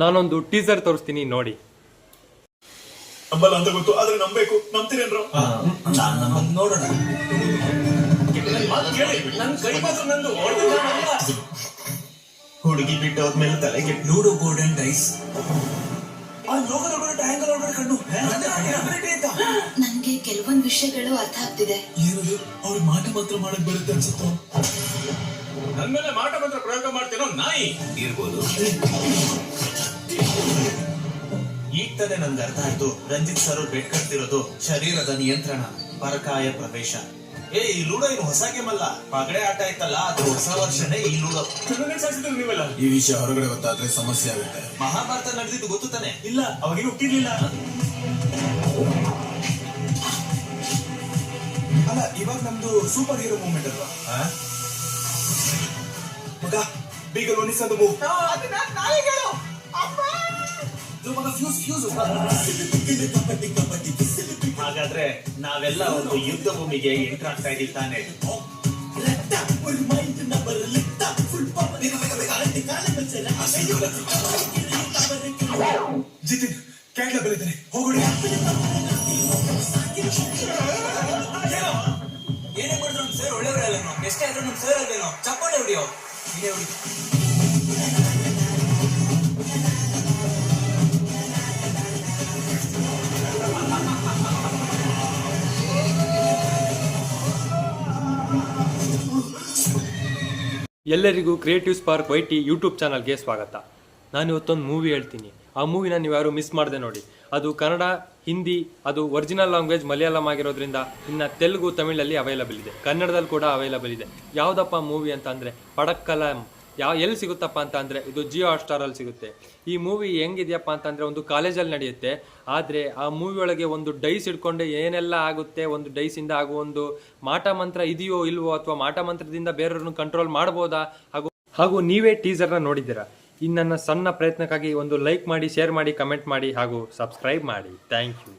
ನಾನೊಂದು ಟೀಸರ್ ತೋರಿಸ್ತೀನಿ ನೋಡಿ. ನಂಬಲ್ಲ ಅಂತ ಗೊತ್ತು, ಆದ್ರೆ ನಂಬೇಕು. ನಂಬ್ತೀರೇನ್ರೋ? ನೋಡೋಣ. ಹುಡುಗಿ ಬಿಟ್ಟು ಹೋದ್ಮೇಲೆ ತಲೆಗೆ ಲೂಡೋ ಬೋರ್ಡ್ ಅಂಡ್ ಡೈಸ್. ನನ್ಗೆ ಕೆಲವೊಂದು ವಿಷಯಗಳು ಅರ್ಥ ಆಗ್ತಿದೆ. ಏನದು? ಅವ್ರಿಗೆ ಮಾಟ ಮಾತ್ರ ಮಾಡಕ್ ಬರುತ್ತೆ ಅನ್ಸುತ್ತೋ. ನನ್ ಮೇಲೆ ಮಾಟ ಮಂತ್ರ ಪ್ರಯೋಗ ಮಾಡ್ತಿರೋ ನಾಯಿ ಇರ್ಬೋದು. ಈಗ ತಾನೆ ನನ್ಗೆ ಅರ್ಥ ಆಯ್ತು. ರಂಜಿತ್ ಸರ್ ಬೆಟ್ ಕಟ್ತಿರೋದು ಶರೀರದ ನಿಯಂತ್ರಣ, ಪರಕಾಯ ಪ್ರವೇಶ. ಈ ಲೂಡೋ ಏನು ಹೊಸ ಗೇಮ್ ಅಲ್ಲ, ಪಗಡೆ ಆಟ ಇತ್ತಲ್ಲ, ಅದು ಹೊಸ ವರ್ಷನೇ ಈ ಲೂಡೋ. ನೀವೆಲ್ಲ ಈ ವಿಷಯ ಹೊರಗಡೆ ಗೊತ್ತಾದ್ರೆ ಸಮಸ್ಯೆ ಆಗುತ್ತೆ. ಮಹಾಭಾರತ ನಡೆದಿದ್ದು ಗೊತ್ತು ತಾನೆ? ಇಲ್ಲ, ಅವಾಗೇನು ಹುಟ್ಟಿರ್ಲಿಲ್ಲ. ಅಲ್ಲ, ಇವಾಗ ನಮ್ದು ಸೂಪರ್ ಹೀರೋ ಮೂವ್ಮೆಂಟ್ ಅಲ್ವಾ? ಮಗ ಬೀಗಲ್ ಒನಿಸದು ಮೂವ್. ಹಾಗಾದ್ರೆ ನಾವೆಲ್ಲ ಒಂದು ಯುದ್ಧ ಭೂಮಿಗೆ ಎಂಟರ್ ಆಗ್ತಾ ಇದೀವಿ ತಾನೆ? ಜಿತಿನ್ ಕ್ಯಾಟ್ಲ ಬೆಳಿತಾನೆ, ಹೋಗೋಣ. ಏನೇ ಮಾಡಿದ್ರು ನಮ್ ಸರ್ ಒಳ್ಳೆಯವರಲ್ಲೇನೋ, ಎಷ್ಟೇ ಆದ್ರೂ ನಮ್ ಸರ್ ಅಲ್ವೇನೋ. ಚಪ್ಪಾಳೆ ಹೊಡಿಯೋ. ಎಲ್ಲರಿಗೂ ಕ್ರಿಯೇಟಿವ್ ಸ್ಪಾರ್ಕ್ ವೈಟಿ ಯೂಟ್ಯೂಬ್ ಚಾನಲ್ಗೆ ಸ್ವಾಗತ. ನಾನು ಇವತ್ತೊಂದು ಮೂವಿ ಹೇಳ್ತೀನಿ. ಆ ಮೂವಿನ ನೀವು ಯಾರು ಮಿಸ್ ಮಾಡದೆ ನೋಡಿ. ಅದು ಕನ್ನಡ, ಹಿಂದಿ, ಅದು ಒರಿಜಿನಲ್ ಲ್ಯಾಂಗ್ವೇಜ್ ಮಲಯಾಳಂ ಆಗಿರೋದ್ರಿಂದ ಇನ್ನು ತೆಲುಗು, ತಮಿಳಲ್ಲಿ ಅವೈಲಬಲ್ ಇದೆ, ಕನ್ನಡದಲ್ಲಿ ಕೂಡ ಅವೈಲಬಲ್ ಇದೆ. ಯಾವುದಪ್ಪ ಮೂವಿ ಅಂತ ಅಂದರೆ ಪಡಕ್ಕಲಂ. ಎಲ್ಲಿ ಸಿಗುತ್ತಪ್ಪ ಅಂತ ಅಂದರೆ ಇದು ಜಿಯೋ ಹಾಟ್ಸ್ಟಾರಲ್ಲಿ ಸಿಗುತ್ತೆ. ಈ ಮೂವಿ ಹೆಂಗಿದೆಯಪ್ಪ ಅಂತಂದರೆ ಒಂದು ಕಾಲೇಜಲ್ಲಿ ನಡೆಯುತ್ತೆ. ಆದರೆ ಆ ಮೂವಿ ಒಳಗೆ ಒಂದು ಡೈಸ್ ಹಿಡ್ಕೊಂಡೆ ಏನೆಲ್ಲ ಆಗುತ್ತೆ, ಒಂದು ಡೈಸಿಂದ ಆಗುವ ಒಂದು ಮಾಟ ಮಂತ್ರ ಇದೆಯೋ ಇಲ್ವೋ, ಅಥವಾ ಮಾಟ ಮಂತ್ರದಿಂದ ಬೇರೆಯವ್ರನ್ನ ಕಂಟ್ರೋಲ್ ಮಾಡ್ಬೋದಾ, ಹಾಗೂ ನೀವೇ ಟೀಸರ್ನ ನೋಡಿದ್ದೀರಾ. ಈ ನನ್ನ ಸಣ್ಣ ಪ್ರಯತ್ನಕ್ಕಾಗಿ ಒಂದು ಲೈಕ್ ಮಾಡಿ, ಶೇರ್ ಮಾಡಿ, ಕಮೆಂಟ್ ಮಾಡಿ ಹಾಗೂ ಸಬ್ಸ್ಕ್ರೈಬ್ ಮಾಡಿ. Thank you.